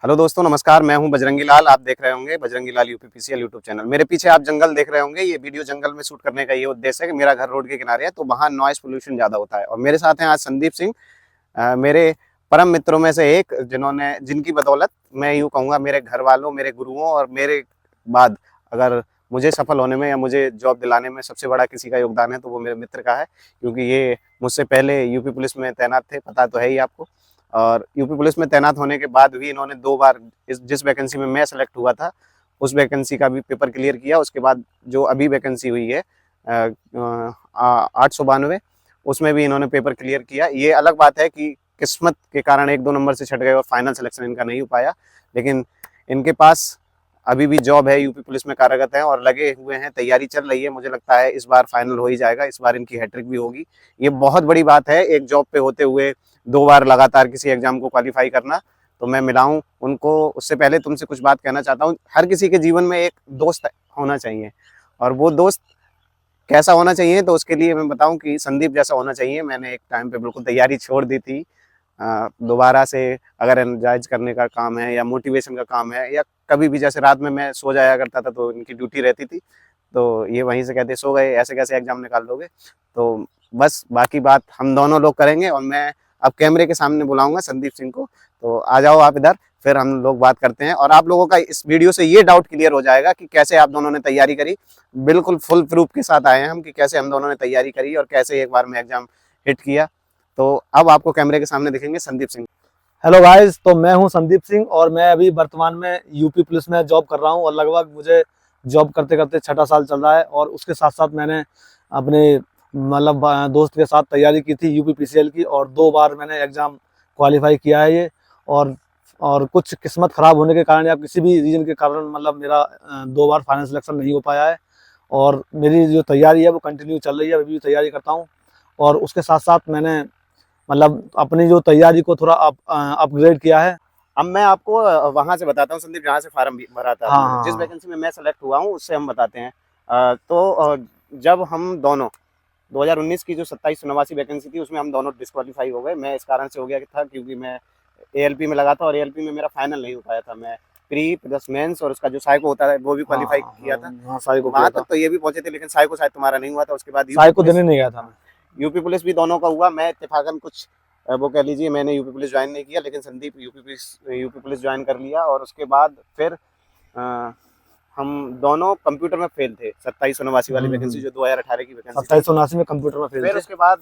Hello दोस्तों, नमस्कार। मैं हूं बजरंगी लाल। आप देख रहे होंगे बजरंगी लाल यूपीपीसीएल यूट्यूब चैनल। मेरे पीछे आप जंगल देख रहे होंगे। ये वीडियो जंगल में शूट करने का ये उद्देश्य है कि मेरा घर रोड के किनारे है, तो वहाँ नॉइस पोल्यूशन ज़्यादा होता है। और मेरे साथ हैं आज संदीप सिंह, मेरे परम मित्रों में से एक, जिनकी बदौलत मैं यूँ कहूँगा मेरे घर वालों, मेरे गुरुओं और मेरे बाद अगर मुझे सफल होने में या मुझे जॉब दिलाने में सबसे बड़ा किसी का योगदान है तो वो मेरे मित्र का है, क्योंकि ये मुझसे पहले यूपी पुलिस में तैनात थे, पता तो है ही आपको। और यूपी पुलिस में तैनात होने के बाद भी इन्होंने 2 बार जिस वैकेंसी में मैं सेलेक्ट हुआ था उस वैकेंसी का भी पेपर क्लियर किया। उसके बाद जो अभी वैकेंसी हुई है 892, उसमें भी इन्होंने पेपर क्लियर किया। ये अलग बात है कि किस्मत के कारण 1-2 नंबर से छट गए और फाइनल सिलेक्शन इनका नहीं हो पाया, लेकिन इनके पास अभी भी जॉब है, यूपी पुलिस में कार्यरत हैं और लगे हुए हैं, तैयारी चल रही है। मुझे लगता है इस बार फाइनल हो ही जाएगा, इस बार इनकी हैट्रिक भी होगी। ये बहुत बड़ी बात है, एक जॉब पे होते हुए 2 बार लगातार किसी एग्जाम को क्वालिफाई करना। तो मैं मिलाऊं उनको। उससे पहले तुमसे कुछ बात कहना चाहता हूँ। हर किसी के जीवन में एक दोस्त होना चाहिए, और वो दोस्त कैसा होना चाहिए तो उसके लिए मैं बताऊं कि संदीप जैसा होना चाहिए। मैंने एक टाइम पे बिल्कुल तैयारी छोड़ दी थी। दोबारा से अगर एनर्जाइज करने का काम है या मोटिवेशन का काम है, या कभी भी जैसे रात में मैं सो जाया करता था तो इनकी ड्यूटी रहती थी, तो ये वहीं से कहते सो गए, ऐसे कैसे एग्जाम निकाल लोगे। तो बस बाकी बात हम दोनों लोग करेंगे, और मैं अब कैमरे के सामने बुलाऊंगा संदीप सिंह को। तो आ जाओ आप इधर, फिर हम लोग बात करते हैं और आप लोगों का इस वीडियो से ये डाउट क्लियर हो जाएगा कि कैसे आप दोनों ने तैयारी करी। बिल्कुल फुल प्रूफ के साथ आए हैं हम कि कैसे हम दोनों ने तैयारी करी और कैसे एक बार में एग्जाम हिट किया। तो अब आपको कैमरे के सामने दिखेंगे संदीप सिंह। हेलो गाइस, तो मैं हूं संदीप सिंह और मैं अभी वर्तमान में यूपी पुलिस में जॉब कर रहा हूं और लगभग मुझे जॉब करते करते 6ठा साल चल रहा है। और उसके साथ साथ मैंने अपने दोस्त के साथ तैयारी की थी यूपी पीसीएल की, और 2 बार मैंने एग्ज़ाम क्वालिफाई किया है ये। और और कुछ किस्मत ख़राब होने के कारण या किसी भी रीज़न के कारण मेरा 2 बार फाइनल सिलेक्शन नहीं हो पाया है। और मेरी जो तैयारी है वो कंटिन्यू चल रही है, अभी भी तैयारी करता हूँ। और उसके साथ साथ मैंने अपनी जो तैयारी को थोड़ा अपग्रेड किया है। अब मैं आपको वहां से बताता हूँ संदीप, जहाँ से फार्म भरा था हाँ आपने, हाँ जिस हाँ। वैकेंसी में मैं सेलेक्ट हुआ हूँ उससे हम बताते हैं। जब हम दोनों 2019 की जो 27 नवासी वैकेंसी थी उसमें हम दोनों डिस्क्वालीफाई हो गए। मैं इस कारण से हो गया था क्योंकि मैं एएलपी में लगा था और एएलपी में मेरा फाइनल नहीं हो पाया था। मैं प्री प्लस मेंस और उसका जो साइको होता है वो भी हाँ क्वालिफाई हाँ किया था। हाँ हाँ, साई को किया वहां था। तक तो ये भी पहुंचे थे, लेकिन साइको शायद तुम्हारा नहीं हुआ था। उसके बाद यूपी साई को देने पुलिस, नहीं गया था मैं। यूपी पुलिस भी दोनों का हुआ। मैं इत्तेफाकन कुछ वो कह लीजिए मैंने यूपी पुलिस ज्वाइन नहीं किया, लेकिन संदीप यूपी पुलिस ज्वाइन कर लिया। और उसके बाद फिर अ, हम दोनों कंप्यूटर में फेल थे, 27 वाली वैकेंसी जो 2018 की वैकेंसी थी। 2779 में कंप्यूटर में फेल फिर थे। उसके बाद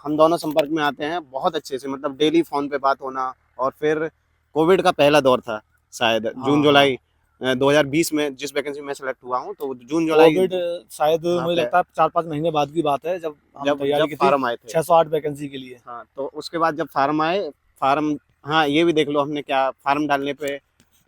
हम दोनों संपर्क में आते हैं बहुत अच्छे से, मतलब डेली फोन पे बात होना। और फिर कोविड का पहला दौर था, शायद जून हाँ हाँ। जुलाई 2020 में जिस वैकेंसी में सेलेक्ट हुआ हूँ, तो जून जुलाई। कोविड शायद हाँ, मुझे लगता है 4-5 महीने बाद की बात है जब हम जब तैयारी जब की थी फार्म आए थे। 608 वैकेंसी के लिए। हाँ, तो उसके बाद जब फार्म आए, फार्म, हाँ ये भी देख लो हमने क्या फार्म डालने पे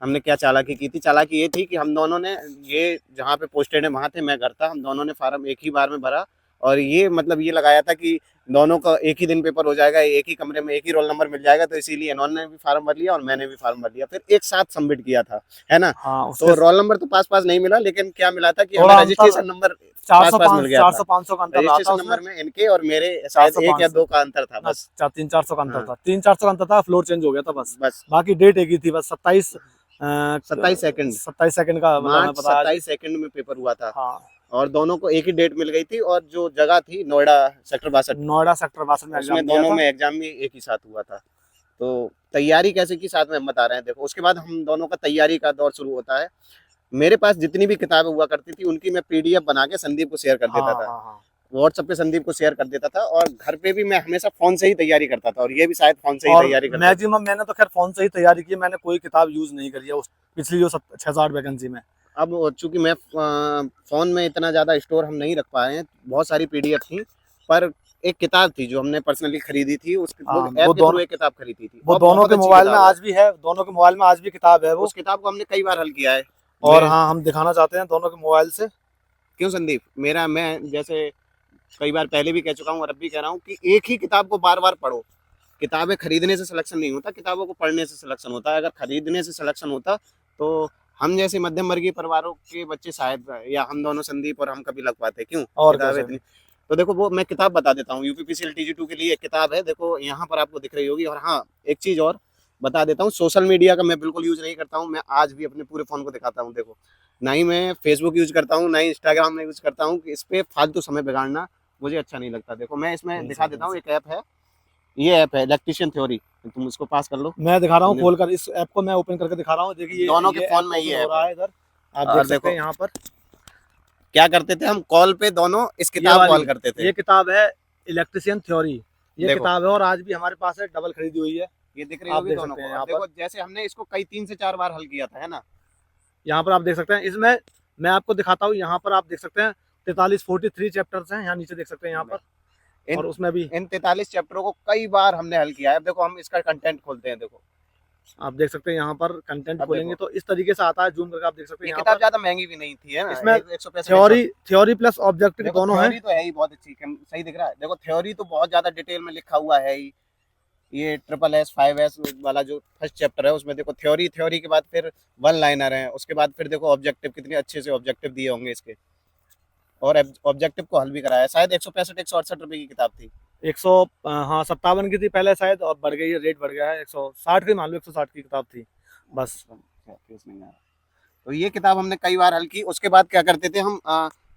हमने क्या चालाकी की थी। चालाकी ये थी कि हम दोनों ने, ये जहाँ पे पोस्टेड है वहाँ थे, मैं घर था, हम दोनों ने फार्म एक ही बार में भरा। और ये मतलब ये लगाया था कि दोनों का एक ही दिन पेपर हो जाएगा, एक ही कमरे में एक ही रोल नंबर मिल जाएगा। तो इसीलिए इन्होंने भी फार्म भर लिया और मैंने भी फार्म भर लिया, फिर एक साथ सबमिट किया था, है ना। हाँ, उसके तो रोल नंबर तो पास पास नहीं मिला, लेकिन क्या मिला था कि हमें थोड़ा अंतर रजिस्ट्रेशन नंबर पास 400 पास मिल गया था। 400-500 का अंतर रहा था रजिस्ट्रेशन उसमें। नंबर में इनके और मेरे शायद 1 या 400-500 2 का अंतर था ना, बस। 300-400 का अंतर हाँ, था, 300-400 का अंतर था, फ्लोर चेंज हो गया था बस। बस बाकी डेट एक ही थी बस। 27 सेकंड, 27 सेकंड का हमें मार्च पता है जी। 27 सेकंड में पेपर हुआ था। हाँ, और दोनों को एक ही डेट मिल गई थी, और जो जगह थी नोएडा सेक्टर 62, नोएडा सेक्टर 62 में उसमें एग्जाम दिया दोनों था। में एग्जाम भी एक ही साथ हुआ था। तो तैयारी कैसे की साथ में हम बता रहे हैं, देखो। उसके बाद हम दोनों का तैयारी का दौर शुरू होता है। मेरे पास जितनी भी किताबें हुआ करती थी उनकी मैं पीडीएफ बना के संदीप को शेयर कर देता हाँ था, हाँ हाँ। व्हाट्सएप पे संदीप को शेयर कर देता था। और घर पे भी मैं हमेशा फोन से ही तैयारी करता था, और ये भी शायद फोन से ही और तैयारी करते थे। मैक्सिमम मैंने तो खैर फोन से ही तैयारी की, मैंने कोई किताब यूज नहीं करी है उस पिछली जो 608 वैकेंसी में। अब चूंकि मैं फ़ोन में इतना ज़्यादा स्टोर हम नहीं रख पाए हैं, बहुत सारी पीडीएफ थी, पर एक किताब थी जो हमने पर्सनली खरीदी थी, वो हाँ, ऐप के थ्रू एक किताब खरीदी थी, वो और दोनों बहुत के अच्छी मोबाइल में किताब है। आज भी है, दोनों के मोबाइल में आज भी किताब है वो। उस किताब को हमने कई बार हल किया है। और मैं, हाँ, हम दिखाना चाहते हैं दोनों के मोबाइल से। क्यों संदीप, मेरा, मैं जैसे कई बार पहले भी कह चुका हूँ और अब भी कह रहा हूँ कि एक ही किताब को बार बार पढ़ो। किताबें खरीदने से सिलेक्शन नहीं होता, किताबों को पढ़ने से सिलेक्शन होता है। अगर खरीदने से सिलेक्शन होता तो हम जैसे मध्यम वर्गीय परिवारों के बच्चे शायद, या हम दोनों संदीप और हम कभी लग पाते, क्यों और किताबें कैसे। इतनी। तो देखो, वो मैं किताब बता देता हूँ, यूपीपीसीएल टीजी 2 के लिए एक किताब है, देखो यहाँ पर आपको दिख रही होगी। और हाँ, एक चीज़ और, बता देता हूँ, सोशल मीडिया का मैं बिल्कुल यूज नहीं करता हूँ। मैं आज भी अपने पूरे फोन को दिखाता हूँ, देखो ना ही मैं फेसबुक यूज करता हूँ, ना ही इंस्टाग्राम में यूज करता हूँ। इस पे फालतू समय बिगाड़ना मुझे अच्छा नहीं लगता। देखो मैं इसमें दिखा देता हूँ, एक ऐप है, ये ऐप है इलेक्ट्रिशियन थ्योरी, तुम इसको पास कर लो। मैं दिखा रहा हूँ खोल कर, इस ऐप को मैं ओपन करके दिखा रहा हूँ। देखिए दोनों के ये फोन ऐप में ओपन ये हो ऐप रहा है। है इधर, आप देख और सकते देखो हैं यहाँ पर। क्या करते थे हम, कॉल पे दोनों इस ये किताब को वाली हल करते थे। ये किताब है इलेक्ट्रिशियन थ्योरी, ये देखो किताब है और आज भी हमारे पास है, डबल खरीदी हुई है। ये दिख रही आप होगी देख दोनों सकते को। हैं अब यहाँ पर। देखो जैसे हमने इसको कई 3 से 4 बार हल किया था, है ना। यहाँ पर आप देख सकते हैं, इसमें मैं आपको दिखाता हूँ। यहाँ पर आप देख सकते हैं 43 चैप्टर्स हैं, यहाँ नीचे देख सकते हैं यहाँ पर। इन और उसमें भी इन 43 चैप्टरों को कई बार हमने हल किया है। अब देखो हम इसका कंटेंट खोलते हैं, देखो आप देख सकते हैं यहाँ पर कंटेंट अब खोलेंगे देखो तो इस तरीके से आता है, जूम करके आप देख सकते हैं ये यहाँ किताब पर। ज्यादा महंगी भी नहीं थी, है ना, इसमें 165 थ्योरी प्लस ऑब्जेक्टिव देखो दोनों हैं। थ्योरी तो है ही बहुत अच्छी, सही दिख रहा है। देखो थ्योरी तो बहुत ज्यादा डिटेल में लिखा हुआ है ही। ये SSS 5S वाला जो फर्स्ट चैप्टर है उसमें देखो थ्योरी, थ्योरी के बाद फिर वन लाइनर है, उसके बाद फिर देखो ऑब्जेक्टिव, कितने अच्छे से ऑब्जेक्टिव दिए होंगे इसके। और ऑब्जेक्टिव को हल भी कराया है। शायद 165 168 रुपए की किताब थी। 100 हाँ 57 की थी पहले शायद, और बढ़ गई है, रेट बढ़ गया है, 160 की मान लो, 160 की किताब थी बस। नहीं आ रहा। तो ये किताब हमने कई बार हल की। उसके बाद क्या करते थे हम,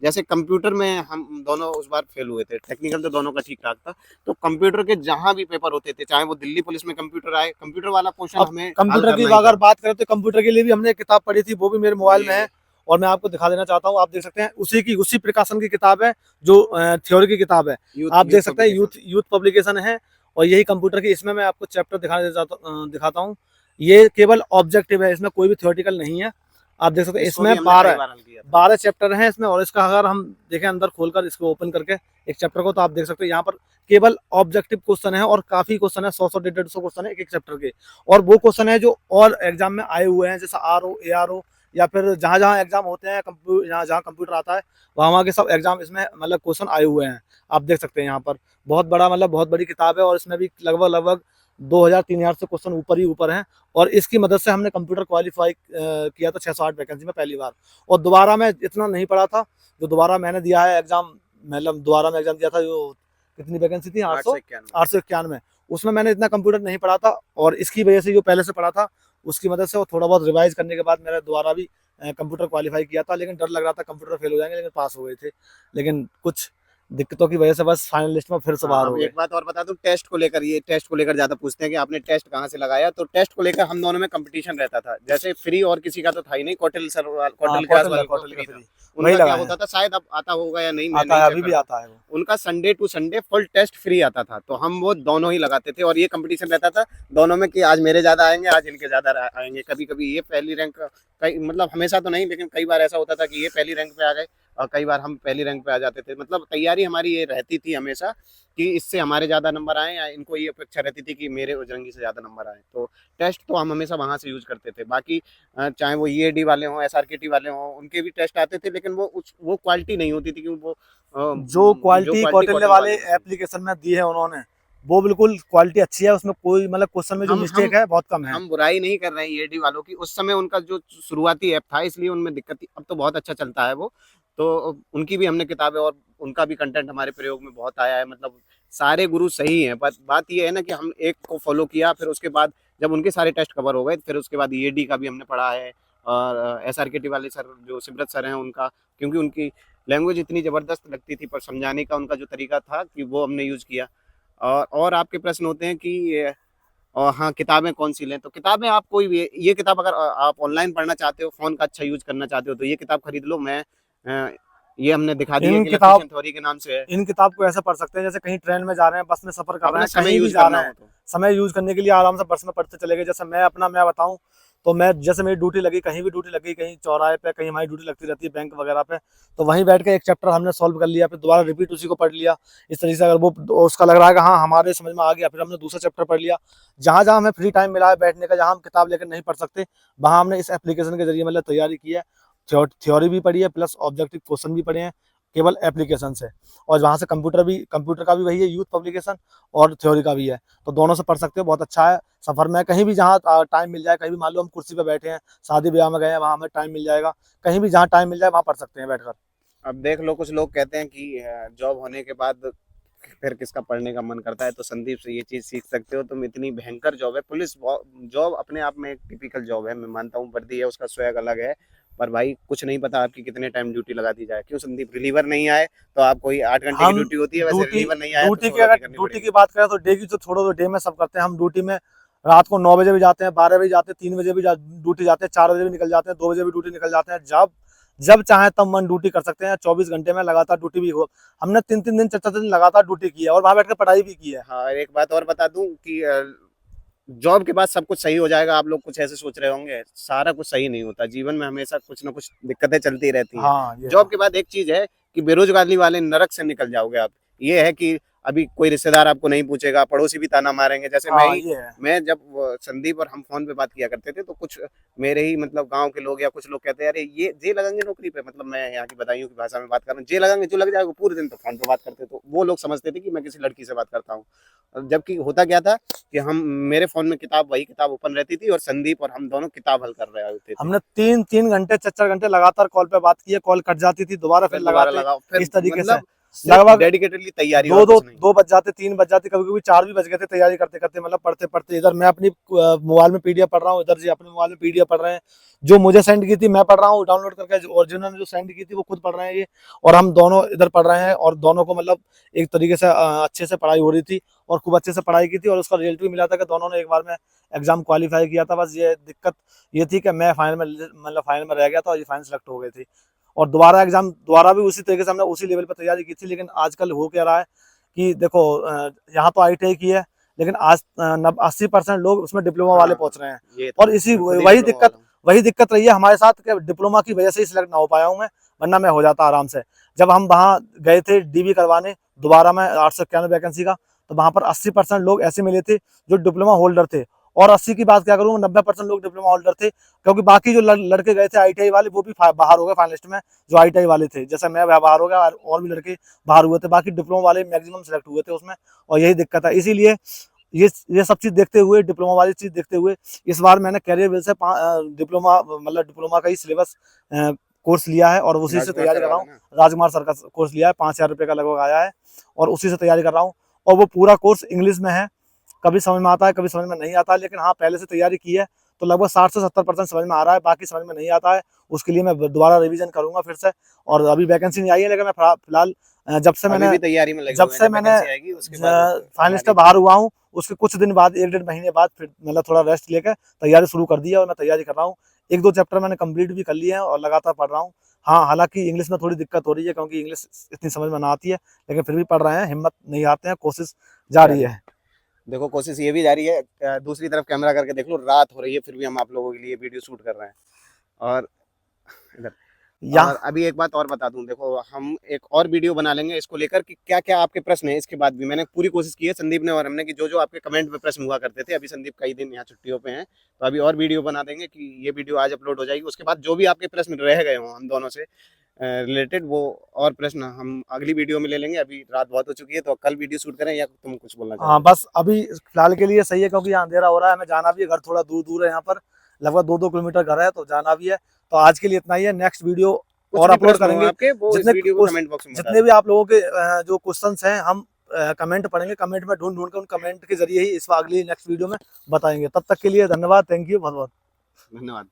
जैसे कंप्यूटर में हम दोनों उस बार फेल हुए थे, टेक्निकल तो दोनों का ठीक ठाक था। तो कंप्यूटर के जहां भी पेपर होते थे, चाहे वो दिल्ली पुलिस में कंप्यूटर आए, कंप्यूटर वाला क्वेश्चन अब हमें हल कंप्यूटर की करना ही अगर था। बात करें तो कंप्यूटर के लिए भी हमने एक किताब पढ़ी थी, वो भी मेरे मोबाइल में ये है और मैं आपको दिखा देना चाहता हूँ। आप देख सकते हैं उसी प्रकाशन की किताब है जो थ्योरी की किताब है। यूथ आप यूथ देख सकते हैं पब्लिकेशन। यूथ पब्लिकेशन है, और यही कंप्यूटर की। इसमें मैं आपको चैप्टर दिखाता हूँ। ये केवल ऑब्जेक्टिव है, इसमें कोई भी थ्योरेटिकल नहीं है। आप देख सकते हैं इसको भी इसमें हमने कई बार हल किया था। 12 चैप्टर हैं इसमें। और इसका अगर हम देखें अंदर खोलकर, इसको ओपन करके एक चैप्टर को, तो आप देख सकते हैं यहाँ पर केवल ऑब्जेक्टिव क्वेश्चन है, और काफी क्वेश्चन है, 100 150 क्वेश्चन है एक एक चैप्टर के। और वो क्वेश्चन है जो और एग्जाम में आए हुए हैं, जैसे RO ARO, या फिर जहाँ जहाँ एग्जाम होते हैं, जहाँ कंप्यूटर आता है वहाँ वहाँ के सब एग्जाम इसमें मतलब क्वेश्चन आए हुए हैं। आप देख सकते हैं यहाँ पर बहुत बड़ा, मतलब बहुत बड़ी किताब है, और इसमें भी लगभग लगभग 2000 3000 से क्वेश्चन ऊपर ही ऊपर हैं। और इसकी मदद से हमने कंप्यूटर क्वालिफाई किया था 608 वैकेंसी में पहली बार। और दोबारा मैं इतना नहीं पढ़ा था, जो दोबारा मैंने दिया है एग्जाम, मतलब दोबारा मैं एग्जाम दिया था, जो कितनी वैकेंसी थी, 891। उसमें मैंने इतना कंप्यूटर नहीं पढ़ा था, और इसकी वजह से जो पहले से पढ़ा था उसकी मदद से, वो थोड़ा बहुत रिवाइज करने के बाद मैंने दोबारा भी कंप्यूटर क्वालिफाई किया था। लेकिन डर लग रहा था कंप्यूटर फेल हो जाएंगे, लेकिन पास हो गए थे। लेकिन कुछ दिक्कतों की वजह से बस फाइनल लिस्ट में फिर से बाहर अब हो गए। एक बात और बता दूं, टेस्ट को लेकर, ये टेस्ट को लेकर ज्यादा पूछते हैं कि आपने टेस्ट कहाँ से लगाया। तो टेस्ट को लेकर हम दोनों में कंपटीशन रहता था। जैसे फ्री और किसी का तो था ही नहीं, कौटिल सर, कौटिल क्लास वाले को फ्री था। वही उनका क्या लगाए होता था, शायद अब आता होगा या नहीं, मैं आता नहीं है, चेक अभी भी करता। आता है वो। उनका Sunday to Sunday full test free आता था, तो हम वो दोनों ही लगाते थे। और ये कंपटीशन रहता था दोनों में कि आज मेरे ज्यादा आएंगे, आज इनके ज्यादा आएंगे। कभी कभी ये पहली रैंक, कई मतलब हमेशा तो नहीं, लेकिन कई बार ऐसा होता था कि ये पहली रैंक पे आ गए और कई बार हम पहली रैंक पे आ जाते थे। मतलब तैयारी हमारी ये रहती थी हमेशा कि इससे हमारे ज्यादा नंबर आए, या इनको ये अपेक्षा रहती थी कि मेरे बजरंगी से ज्यादा नंबर आए। तो टेस्ट तो हम हमेशा वहां से यूज करते थे। बाकी चाहे वो EAD वाले हों, SRKT वाले हों, उनके भी टेस्ट आते थे, लेकिन वो क्वालिटी नहीं होती थी, क्योंकि वो जो क्वालिटी कौटिल्य वाले में थी। एप्लीकेशन में दी है उन्होंने, वो बिल्कुल क्वालिटी अच्छी है, उसमें कोई मतलब क्वेश्चन में जो मिस्टेक है बहुत कम है। हम बुराई नहीं कर रहे हैं EAD वालों की। उस समय उनका जो शुरुआती ऐप था, इसलिए उनमें दिक्कत थी। अब तो बहुत अच्छा चलता है वो। तो उनकी भी हमने किताबें, और उनका भी कंटेंट हमारे प्रयोग में बहुत आया है। मतलब सारे गुरु सही हैं, बस बात ये है ना कि हम एक को फॉलो किया, फिर उसके बाद जब उनके सारे टेस्ट कवर हो गए, फिर उसके बाद EAD का भी हमने पढ़ा है। और SRKT वाले सर, जो सिमरत सर हैं, उनका, क्योंकि उनकी लैंग्वेज इतनी ज़बरदस्त लगती थी, पर समझाने का उनका जो तरीका था, कि वो हमने यूज़ किया। और आपके प्रश्न होते हैं कि और हाँ, किताबें कौन सी लें। तो किताबें आप कोई भी, ये किताब अगर आप ऑनलाइन पढ़ना चाहते हो, फ़ोन का अच्छा यूज़ करना चाहते हो, तो ये किताब खरीद लो। ये हमने दिखा दी है इन कि किताब इलेक्ट्रिशियन थ्योरी के नाम से है। इन किताब को ऐसे पढ़ सकते हैं जैसे कहीं ट्रेन में जा रहे हैं, बस में सफर कर रहे अपना हैं, समय कहीं भी यूज़ जा करना रहे हो हैं, तो। समय यूज करने के लिए आराम से बस में पढ़ते चले गए। जैसे मैं बताऊं तो मैं, जैसे मेरी ड्यूटी लगी, कहीं भी ड्यूटी लगी, कहीं चौराहे पे, कहीं हमारी ड्यूटी लगती रहती है बैंक वगैरह पे, तो वहीं बैठ के एक चैप्टर हमने सॉल्व कर लिया, फिर दोबारा रिपीट उसी को पढ़ लिया। इस तरीके से अगर वो उसका लग रहा है कि हाँ हमारे समझ में आ गया, फिर हमने दूसरा चैप्टर पढ़ लिया। जहां जहां हमें फ्री टाइम मिला है बैठने का, जहां हम किताब लेकर नहीं पढ़ सकते, वहां हमने इस एप्लीकेशन के जरिए मतलब तैयारी की है। थ्योरी भी पढ़ी है, प्लस ऑब्जेक्टिव क्वेश्चन भी पढ़े हैं केवल एप्लीकेशन से। और वहाँ से कंप्यूटर का भी वही है, यूथ पब्लिकेशन, और थ्योरी का भी है। तो दोनों से पढ़ सकते हो, बहुत अच्छा है। सफर में कहीं भी जहाँ टाइम मिल जाए, कहीं भी मान लो हम कुर्सी पे बैठे हैं, शादी ब्याह में गए हैं, वहाँ हमें टाइम मिल जाएगा, कहीं भी जहाँ टाइम मिल जाए वहाँ पढ़ सकते हैं बैठकर। अब देख लो, कुछ लोग कहते हैं कि जॉब होने के बाद फिर किसका पढ़ने का मन करता है। तो संदीप से ये चीज़ सीख सकते हो तुम, इतनी भयंकर जॉब है पुलिस जॉब, अपने आप में एक टिपिकल जॉब है, मैं मानता हूँ, वर्दी है उसका स्वैग अलग है, पर भाई कुछ नहीं पता आपकी कितने टाइम ड्यूटी लगा दी जाए। क्यों संदीप, रिलीवर नहीं आए तो आप कोई 8 घंटे की हम ड्यूटी होती है, वैसे ड्यूटी रिलीवर नहीं आया तो ड्यूटी की 16 अगर की करनी ड्यूटी पड़ेगी। की बात करें तो डे की तो छोड़ो, तो डे में सब करते हैं हम। ड्यूटी में रात को 9 बजे भी जाते हैं, 12 बजे जाते हैं, 3 बजे भी ड्यूटी जाते हैं, 4 बजे भी निकल जाते हैं, 2 बजे भी ड्यूटी निकल जाते हैं। जब जब चाहे तब मन ड्यूटी कर सकते हैं। 24 घंटे में लगातार ड्यूटी भी हो, हमने 3-3 दिन 4-4 दिन लगातार ड्यूटी की है और वहां बैठ कर पढ़ाई भी की है। हाँ, और एक बात और बता दूं कि जॉब के बाद सब कुछ सही हो जाएगा, आप लोग कुछ ऐसे सोच रहे होंगे, सारा कुछ सही नहीं होता जीवन में, हमेशा कुछ ना कुछ दिक्कतें चलती रहती हैं। हाँ ये जॉब के बाद एक चीज है कि बेरोजगारी वाले नरक से निकल जाओगे आप। ये है कि अभी कोई रिश्तेदार आपको नहीं पूछेगा, पड़ोसी भी ताना मारेंगे। जैसे हाँ ये है। मैं जब संदीप और हम फोन पे बात किया करते थे तो कुछ मेरे ही मतलब गांव के लोग या कुछ लोग कहते हैं अरे ये जे लगेंगे नौकरी पे, मतलब मैं यहाँ की बदायूं की भाषा में बात कर रहा हूँ, जे लगेंगे जो लग जाएगा, पूरे दिन तो फोन पे बात करते। तो वो लोग समझते थे कि मैं किसी लड़की से बात करता हूँ, जबकि होता क्या था कि हम, मेरे फोन में वही किताब ओपन रहती थी और संदीप और हम दोनों किताब हल कर रहे होते थे। हमने 3-3 घंटे 4-4 घंटे लगातार कॉल पे बात की है। कॉल कट जाती थी, दोबारा फिर फिर दोबारा लगाते, लगाओ, फिर इस तरीके से मतलब सिर्फ लगभग डेडिकेटेडली तैयारी दो और दो कुछ नहीं। 2 बज जाते, 3 बज जाते, कभी कभी 4 भी बज गए थे तैयारी करते करते, मतलब पढ़ते पढ़ते। इधर मैं अपनी मोबाइल में पीडीएफ पढ़ रहा हूँ, इधर जी अपने मोबाइल में पीडीएफ पढ़ रहे हैं। जो मुझे सेंड की थी मैं पढ़ रहा हूँ डाउनलोड करके, और जिन्होंने जो सेंड की थी वो खुद पढ़ रहे हैं ये, और हम दोनों इधर पढ़ रहे हैं। और दोनों को मतलब एक तरीके से अच्छे से पढ़ाई हो रही थी और खूब अच्छे से पढ़ाई की थी, और उसका रिजल्ट भी मिला था कि दोनों ने एक बार में एग्जाम क्वालिफाई किया था। बस ये दिक्कत ये थी कि मैं फाइनल में, मतलब फाइनल में रह गया था और ये फाइनल सेलेक्ट हो गई थी। और दोबारा एग्जाम, दोबारा भी उसी तरीके से हमने उसी लेवल पर तैयारी की थी। लेकिन आजकल हो क्या रहा है कि देखो, यहाँ तो आईटीआई की है, लेकिन आज 80% लोग उसमें डिप्लोमा वाले हाँ पहुंच रहे हैं। ये और तो इसी मैं खुद ही वही डिप्लोमा दिक्कत वाला हूँ। वही दिक्कत रही है हमारे साथ कि डिप्लोमा की वजह से ही सिलेक्ट ना हो पाया हूँ मैं, वरना मैं हो जाता आराम से। जब हम वहाँ गए थे डीबी करवाने दोबारा में 891 वैकेंसी का, तो वहाँ पर 80% लोग ऐसे मिले थे जो डिप्लोमा होल्डर थे। और 80 की बात क्या करूँ, 90% लोग डिप्लोमा होल्डर थे, क्योंकि बाकी जो लड़के गए थे आईटीआई वाले वो भी बाहर हो गए फाइनलिस्ट में, जो आईटीआई वाले थे। जैसे मैं बाहर हो गया और भी लड़के बाहर हुए थे, बाकी डिप्लोमा वाले मैक्सिमम सेलेक्ट हुए थे उसमें। और यही दिक्कत है, इसीलिए ये सब चीज देखते हुए, डिप्लोमा वाली चीज देखते हुए, इस बार मैंने कैरियर बेस से डिप्लोमा, मतलब डिप्लोमा का ही सिलेबस कोर्स लिया है और उसी से राजकुमार तैयारी सर कर रहा वाला हूँ। ना। राजकुमार सर का कोर्स लिया है, 5,000 रुपये का लगभग आया है, और उसी से तैयारी कर रहा हूँ। और वो पूरा कोर्स इंग्लिश में है, कभी समझ में आता है, कभी समझ में नहीं आता है, लेकिन हाँ पहले से तैयारी की है तो लगभग 60 से 70% समझ में आ रहा है, बाकी समझ में नहीं आता है। उसके लिए मैं दोबारा रिवीजन करूंगा फिर से। और अभी वैकेंसी नहीं आई है, लेकिन मैं फिलहाल अभी भी तैयारी में लगे जब हुए हैं, से जब मैंने वैकेंसी आएगी उसके बाद फाइनलिस्ट से तैयारी। बाहर हुआ हूँ, उसके कुछ दिन बाद, 1-1.5 महीने बाद, फिर मतलब थोड़ा रेस्ट लेकर तैयारी शुरू कर दी है। और मैं तैयारी कर रहा हूँ, 1-2 चैप्टर मैंने कंप्लीट भी कर लिए हैं और लगातार पढ़ रहा हूँ। हाँ, हालांकि इंग्लिश में थोड़ी दिक्कत हो रही है, क्योंकि इंग्लिश इतनी समझ में ना आती है, लेकिन फिर भी पढ़ रहे हैं, हिम्मत नहीं हारते हैं, कोशिश जारी जारी है। देखो, कोशिश ये भी जारी है, दूसरी तरफ कैमरा करके देख लो, रात हो रही है फिर भी हम आप लोगों के लिए वीडियो शूट कर रहे हैं। और इधर, और यहाँ अभी एक बात और बता दूं, देखो हम एक और वीडियो बना लेंगे इसको लेकर कि क्या क्या आपके प्रश्न हैं। इसके बाद भी मैंने पूरी कोशिश की है, संदीप ने और हमने, कि जो जो आपके कमेंट में प्रश्न हुआ करते थे। अभी संदीप कई दिन यहाँ छुट्टियों पे हैं, तो अभी और वीडियो बना देंगे कि ये वीडियो आज अपलोड हो जाएगी। उसके बाद जो भी आपके प्रश्न रह गए हों हम दोनों से रिलेटेड, वो और प्रश्न हम अगली वीडियो में ले लेंगे। अभी रात बहुत हो चुकी है, तो कल वीडियो शूट करें या तुम कुछ बोलना हाँ, चाहोगे? बस अभी फिलहाल के लिए सही है, क्योंकि यहाँ अंधेरा हो रहा है, हमें जाना भी है, घर थोड़ा दूर दूर है, यहाँ पर लगभग 2-2 किलोमीटर घर है, तो जाना भी है। तो आज के लिए इतना ही है, नेक्स्ट वीडियो कुछ और भी अपलोड प्रश्न हो करेंगे। आपके, वो इस जितने वीडियो को कमेंट बॉक्स में बता जितने दें। भी आप लोगों के जो क्वेश्चंस हैं, हम कमेंट पढ़ेंगे, कमेंट में ढूंढ ढूंढ के उन कमेंट के जरिए ही इस अगली नेक्स्ट वीडियो में बताएंगे। तब तक के लिए धन्यवाद, थैंक यू बहुत बहुत। धन्यवाद।